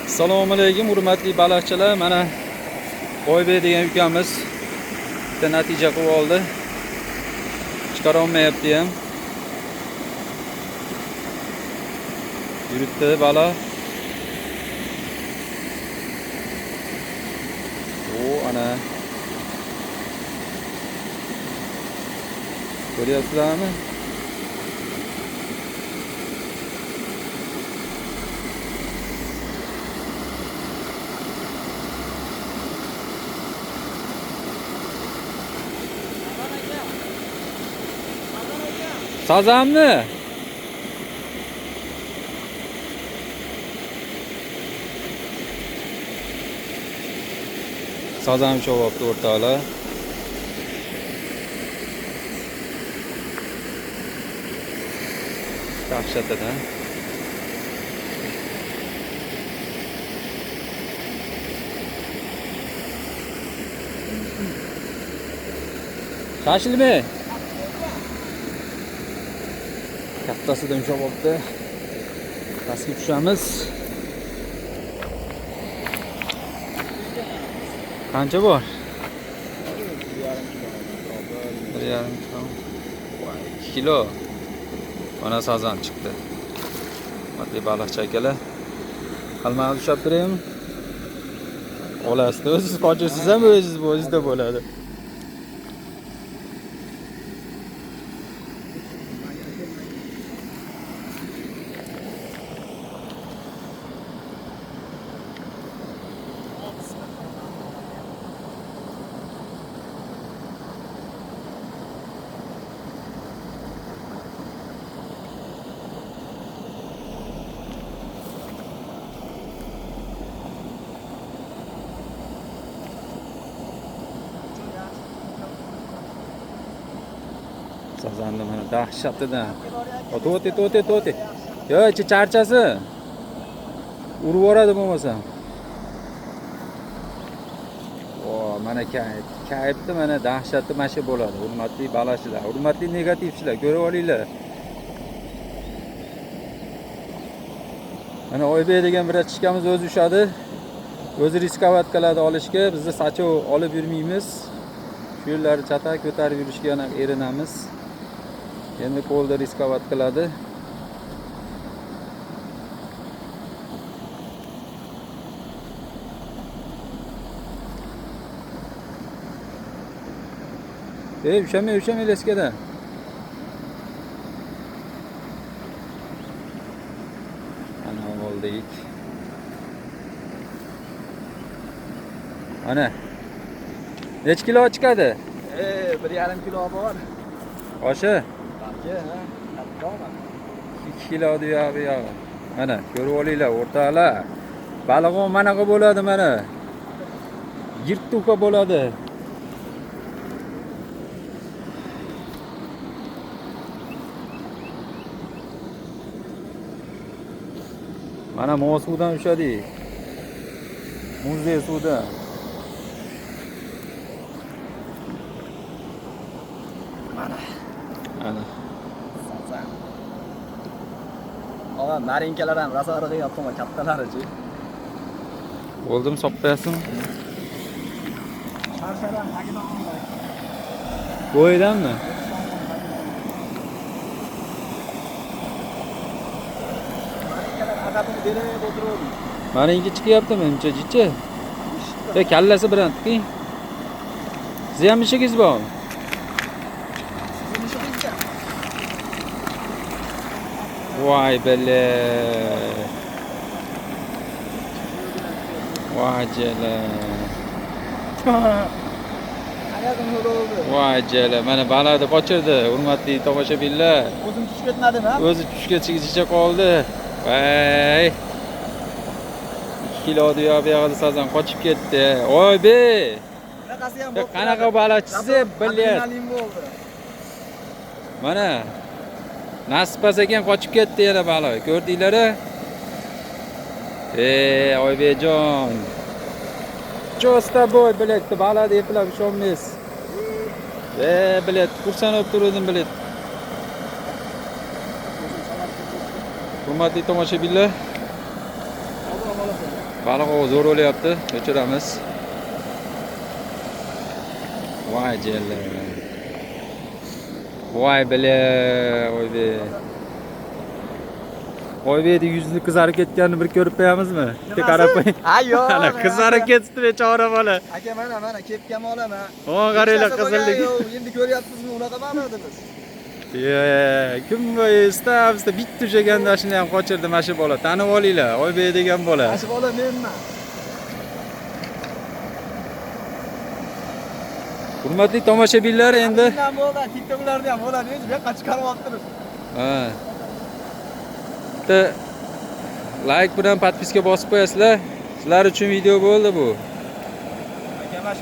Assalomu alaykum hurmatli baliqchilar. Mana Oybek degan ukamiz bitta natija qilib oldi. Chiqara olmayapti ham. Yuribdi baliq. Ana. Ko'ryapsizlarmi? Sazanmi? Sazan cho'g'ibdi o'rtoqlar. Dahshatda. Shashilmi? Kattasidan cho'g'ibdi. Pastga tushamiz. Qancha bor? 1,5 kilo. Mana sazan chiqdi. Hurmatli baliqchi akalar. Qalmog'i tushib turaymi? Olasiz, o'zingiz qochasiz ham o'zingizda bo'ladi. Sazanni mana dahshatida. To'ti. Yo, ichi charchasi. Urib yuboradi bo'lmasa. Mana kayfda mana dahshatli masha bo'ladi. Hurmatli baliqchilar, hurmatli negativchilar, ko'rib olinglar. Mana Oybek degan bir chiqamiz o'zi ushadi. O'zi riskovat qiladi olishga. Biz sachov olib yurmaymiz. Shu yerlarni chata ko'tarib yurishga yana erinamiz. Endi qo'lda riskovat qiladi. Ushamay leskada. Ana oldik. Ana. Necha kilo chiqadi? 1,5 kilo bor. Oshi? Balki, kattami? 2 kilo deyapti. Mana ko'rib olinglar o'rtoqlar. Balig'im manaqa bo'ladi mana. Yirtuka bo'ladi. Mana suvdan ushadik. Muzday suvdan. Ana. Ama narinkalar ham rasoriga yoqqan kattalari-chi. Bo'ldimi, sopayapsizmi? Sharshadan tagidan oldi. Bo'yidanmi? Narinkalar aqabini berib o'tiradi. Meniki chiqyaptimi, jicha? Kallasi bilan tiqing. Siz ham ishingiz bormi? Vay bele. Vay jala. Vay jala. Mana baliqni qochirdi. Hurmatli tomoshabinlar. O'zim tushib ketmadimi? O'zi tushga chiqishi qoldi. Vay. 2 kilo deyapti, yog'ida sazan qochib ketdi. Oybek. Bunaqasi ham bo'ldi. Qanaqa baliqchisi bilyapti. Mana nasibas ekan qochib ketdi yana baliq. Ko'rdinglar-a? Oybekjon. Cho'sta bo'y biletni baliqni eplab ishonmaysiz. Bilet, xursand turdim bilet. Hurmatli tomoshabinlar, Baliq ovoz zo'r bo'lyapti. O'chiramiz. Voy jella. Voy bile, oybe. Oybeydi yuzni qizarib ketganini bir ko'rib qo'yamizmi? Bitta qarab qo'ying. Ha yo'q. Ana qizarib ketdi bechora bola. Aka mana kepkam olaman. O qaranglar qizillik. Endi ko'ryapsizmi, unaqa ma'nodimiz. Kim bu istab bitta ushlaganda shuni ham qochirdi mana shu bola. Tanib olinglar, Oybey degan bola. Mana shu bola menman. Hurmatli tomoshabinlar, endi Mendan bo'lgan TikToklarda ham bo'ladi, bu yoqqa chiqaryaptiriz. ha. Bitta like bilan podpiska bosib qo'yasizlar. Sizlar uchun video bo'ldi bu.